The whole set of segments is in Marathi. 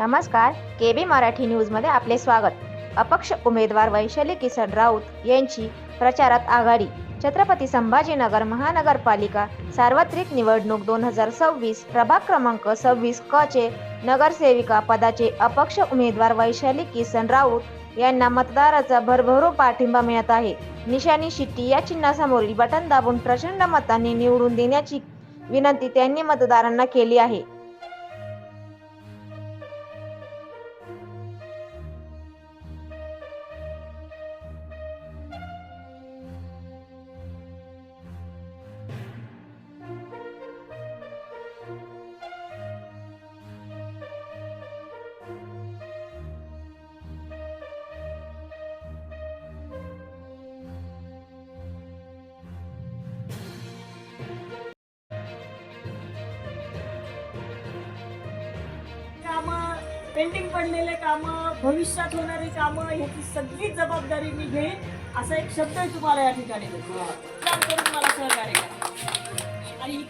नमस्कार, केबी मराठी न्यूजमध्ये आपले स्वागत. अपक्ष उमेदवार वैशाली किसन राऊत यांची प्रचारात आघाडी. छत्रपती संभाजीनगर महानगरपालिका सार्वत्रिक निवडणूक 2026 प्रभाग क्रमांक 26 क चे नगरसेविका पदाचे अपक्ष उमेदवार वैशाली किसन राऊत यांना मतदाराचा भरभरून पाठिंबा मिळत आहे. निशाणी शिट्टी या चिन्हासमोरील बटन दाबून प्रचंड मतांनी निवडून देण्याची विनंती त्यांनी मतदारांना केली आहे. पेंडिंग पडलेले कामं, भविष्यात होणारी कामं ह्याची सगळी जबाबदारी मी घेईन असा एक शब्द तुम्हाला या ठिकाणी देतो. काम करून मला सहकार्य करा. आणि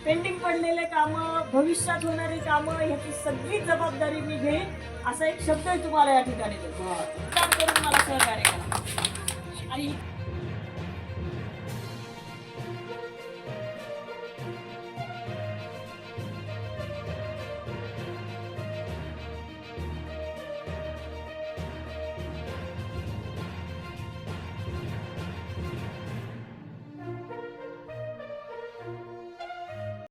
पेंडिंग पडलेले कामं, भविष्यात होणारी कामं ह्याची सगळी जबाबदारी मी घेईन असा एक शब्द तुम्हाला या ठिकाणी देतो. काम करून मला सहकार्य करा. आणि